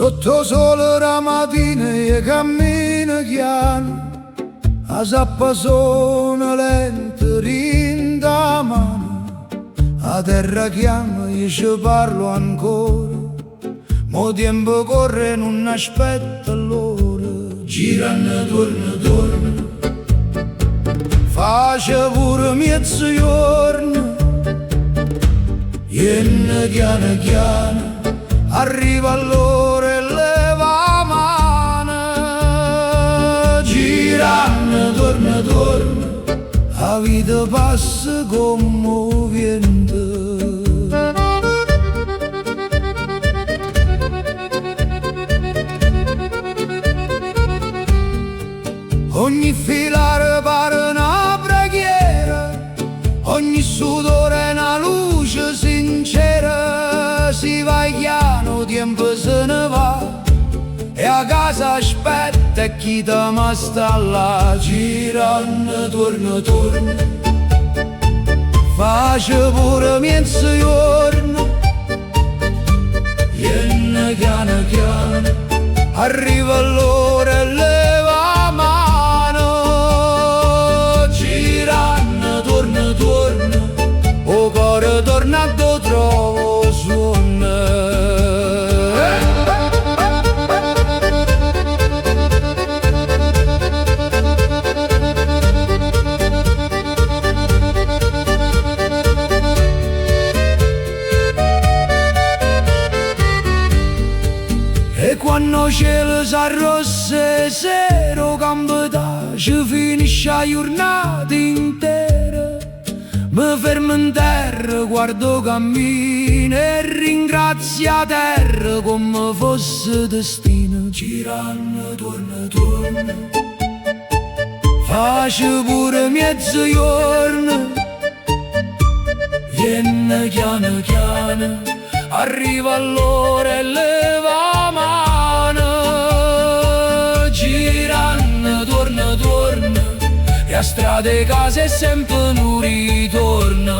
Sotto sole la mattina e cammino chiano, a zappa sono lenta rinda mano, a terra chiama io ci parlo ancora, mo tempo corre non aspetta l'ora, girano torna, face pure mezzogiorno, viene chiano chiano, arriva allora e leva mano, girano torna, la vita passa come vento. Ogni filare pare una preghiera, ogni sudore è una luce sincera, si va piano, tempo se ne va, e a casa aspetta e chi te ma sta là, girando torna, face pure mezzogiorno, viene chiano, arriva l'ora e leva mano, girando torna, o cuore tornato trovo suona. E quando il cielo s'arrossa e sera campo ci finisce la giornata intera, mi fermo in terra, guardo cammino e ringrazio la terra come fosse destino, girando torna, face pure mezzogiorno, viene chiano, arriva allora e leva mano, girando torna, e a strada e case è sempre un ritorno.